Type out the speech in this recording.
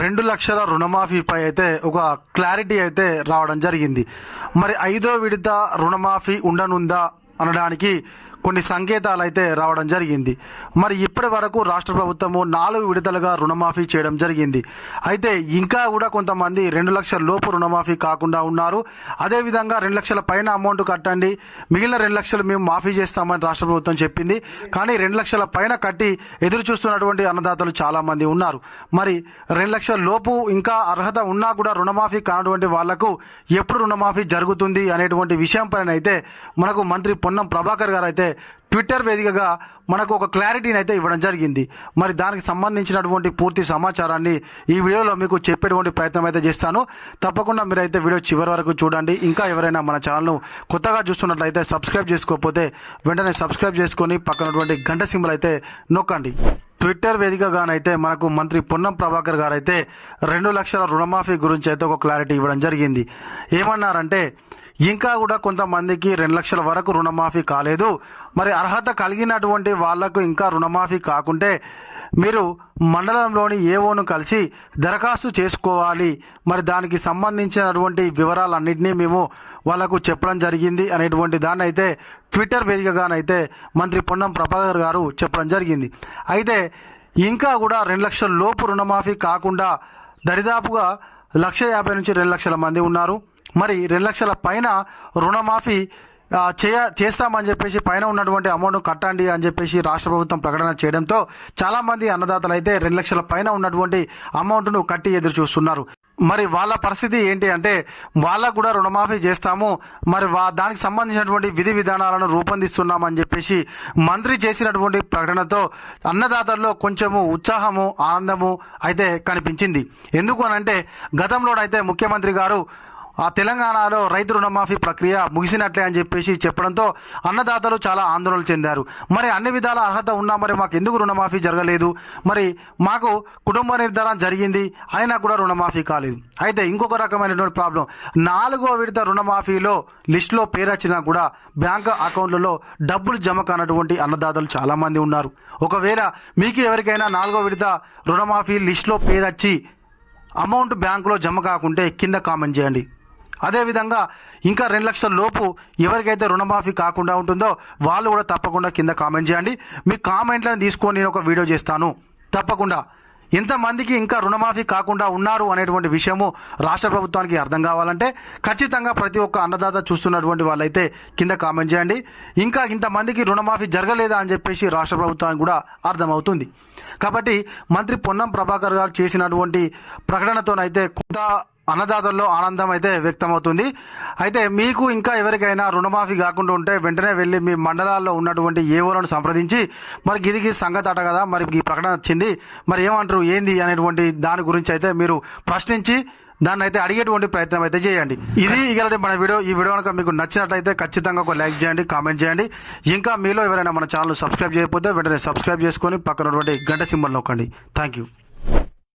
2 లక్షల రుణమాఫీపై అయితే ఒక క్లారిటీ అయితే రావడం జరిగింది. మరి 5వ విడత రుణమాఫీ ఉండనుందా అనడానికి కొన్ని సంకేతాలు అయితే రావడం జరిగింది. మరి ఇప్పటి వరకు రాష్ట్ర ప్రభుత్వము 4 విడతలుగా రుణమాఫీ చేయడం జరిగింది. అయితే ఇంకా కూడా కొంతమంది 2 లక్షల లోపు రుణమాఫీ కాకుండా ఉన్నారు. అదేవిధంగా 2 లక్షల పైన అమౌంట్ కట్టండి, మిగిలిన 2 లక్షలు మేము మాఫీ చేస్తామని రాష్ట్ర ప్రభుత్వం చెప్పింది. కానీ 2 లక్షల పైన కట్టి ఎదురు చూస్తున్నటువంటి అన్నదాతలు చాలా మంది ఉన్నారు. మరి 2 లక్షల లోపు ఇంకా అర్హత ఉన్నా కూడా రుణమాఫీ కానటువంటి వాళ్లకు ఎప్పుడు రుణమాఫీ జరుగుతుంది అనేటువంటి విషయం పైన అయితే మనకు మంత్రి పొన్నం ప్రభాకర్ గారు అయితే ట్విట్టర్ వేదికగా మనకు ఒక క్లారిటీని అయితే ఇవ్వడం జరిగింది. మరి దానికి సంబంధించినటువంటి పూర్తి సమాచారాన్ని ఈ వీడియోలో మీకు చెప్పేటువంటి ప్రయత్నం అయితే చేస్తాను. తప్పకుండా మీరైతే వీడియో చివరి వరకు చూడండి. ఇంకా ఎవరైనా మన ఛానల్ను కొత్తగా చూస్తున్నట్లయితే సబ్స్క్రైబ్ చేసుకోకపోతే వెంటనే సబ్స్క్రైబ్ చేసుకొని పక్కనటువంటి గంట సింబల్ అయితే నొక్కండి. ట్విట్టర్ వేదికగానైతే మనకు మంత్రి పొన్నం ప్రభాకర్ గారు అయితే 2 లక్షల రుణమాఫీ గురించి అయితే ఒక క్లారిటీ ఇవ్వడం జరిగింది. ఏమన్నారంటే, ఇంకా కూడా కొంతమందికి 2 లక్షల వరకు రుణమాఫీ కాలేదు. మరి అర్హత కలిగినటువంటి వాళ్లకు ఇంకా రుణమాఫీ కాకుంటే మీరు మండలంలోని ఏఓను కలిసి దరఖాస్తు చేసుకోవాలి. మరి దానికి సంబంధించినటువంటి వివరాలన్నింటినీ మేము వాళ్లకు చెప్పడం జరిగింది అనేటువంటి దాన్ని అయితే ట్విట్టర్ వేదికగానైతే మంత్రి పొన్నం ప్రభాకర్ గారు చెప్పడం జరిగింది. అయితే ఇంకా కూడా 2 లక్షల లోపు రుణమాఫీ కాకుండా దరిదాపుగా 1,50,000 నుంచి 2 లక్షల మంది ఉన్నారు. మరి 2 లక్షల పైన రుణమాఫీ చేస్తామని చెప్పేసి పైన ఉన్నటువంటి అమౌంట్ కట్టండి అని చెప్పేసి రాష్ట్ర ప్రభుత్వం ప్రకటన చేయడంతో చాలా మంది అన్నదాతలు అయితే 2 లక్షల పైన ఉన్నటువంటి అమౌంట్ను కట్టి ఎదురు చూస్తున్నారు. మరి వాళ్ళ పరిస్థితి ఏంటి అంటే, వాళ్ళకు కూడా రుణమాఫీ చేస్తాము, మరి దానికి సంబంధించినటువంటి విధి విధానాలను రూపొందిస్తున్నామని చెప్పేసి మంత్రి చేసినటువంటి ప్రకటనతో అన్నదాతల్లో కొంచెము ఉత్సాహము ఆనందము అయితే కనిపించింది. ఎందుకు అనంటే, గతంలోనైతే ముఖ్యమంత్రి గారు తెలంగాణలో రైతు రుణమాఫీ ప్రక్రియ ముగిసినట్లే అని చెప్పేసి చెప్పడంతో అన్నదాతలు చాలా ఆందోళన చెందారు. మరి అన్ని విధాల అర్హత ఉన్నా మరి మాకు ఎందుకు రుణమాఫీ జరగలేదు, మరి మాకు కుటుంబ నిర్ధారణ జరిగింది అయినా కూడా రుణమాఫీ కాలేదు. అయితే ఇంకొక రకమైనటువంటి ప్రాబ్లం, 4వ విడత రుణమాఫీలో లిస్టులో పేరొచ్చినా కూడా బ్యాంకు అకౌంట్లలో డబ్బులు జమ కానటువంటి అన్నదాతలు చాలా మంది ఉన్నారు. ఒకవేళ మీకు ఎవరికైనా 4వ విడత రుణమాఫీ లిస్టులో పేరొచ్చి అమౌంట్ బ్యాంకులో జమ కాకుంటే కింద కామెంట్ చేయండి. అదేవిధంగా ఇంకా 2 లక్షల లోపు ఎవరికైతే రుణమాఫీ కాకుండా ఉంటుందో వాళ్ళు కూడా తప్పకుండా కింద కామెంట్ చేయండి. మీ కామెంట్లను తీసుకొని నేను ఒక వీడియో చేస్తాను. తప్పకుండా ఎంతమందికి ఇంకా రుణమాఫీ కాకుండా ఉన్నారు అనేటువంటి విషయము రాష్ట్ర ప్రభుత్వానికి అర్థం కావాలంటే ఖచ్చితంగా ప్రతి ఒక్క అన్నదాత చూస్తున్నటువంటి వాళ్ళైతే కింద కామెంట్ చేయండి. ఇంకా ఇంతమందికి రుణమాఫీ జరగలేదా అని చెప్పేసి రాష్ట్ర ప్రభుత్వానికి కూడా అర్థమవుతుంది. కాబట్టి మంత్రి పొన్నం ప్రభాకర్ గారు చేసినటువంటి ప్రకటనతోనైతే కొంత అన్నదాతల్లో ఆనందం అయితే వ్యక్తమవుతుంది. అయితే మీకు ఇంకా ఎవరికైనా రుణమాఫీ కాకుండా ఉంటే వెంటనే వెళ్ళి మీ మండలాల్లో ఉన్నటువంటి ఏవోలను సంప్రదించి మరి గిదికి సంగతి అట కదా, మరి ఈ ప్రకటన వచ్చింది, మరి ఏమంటారు ఏంది అనేటువంటి దాని గురించి అయితే మీరు ప్రశ్నించి దాన్ని అయితే అడిగేటువంటి ప్రయత్నం అయితే చేయండి. ఇది ఇక మన వీడియో. ఈ వీడియో కనుక మీకు నచ్చినట్లయితే ఖచ్చితంగా ఒక లైక్ చేయండి, కామెంట్ చేయండి. ఇంకా మీలో ఎవరైనా మన ఛానల్ సబ్స్క్రైబ్ చేయకపోతే వెంటనే సబ్స్క్రైబ్ చేసుకొని పక్కన ఉన్నటువంటి గంట సింబల్ నొక్కండి. Thank you.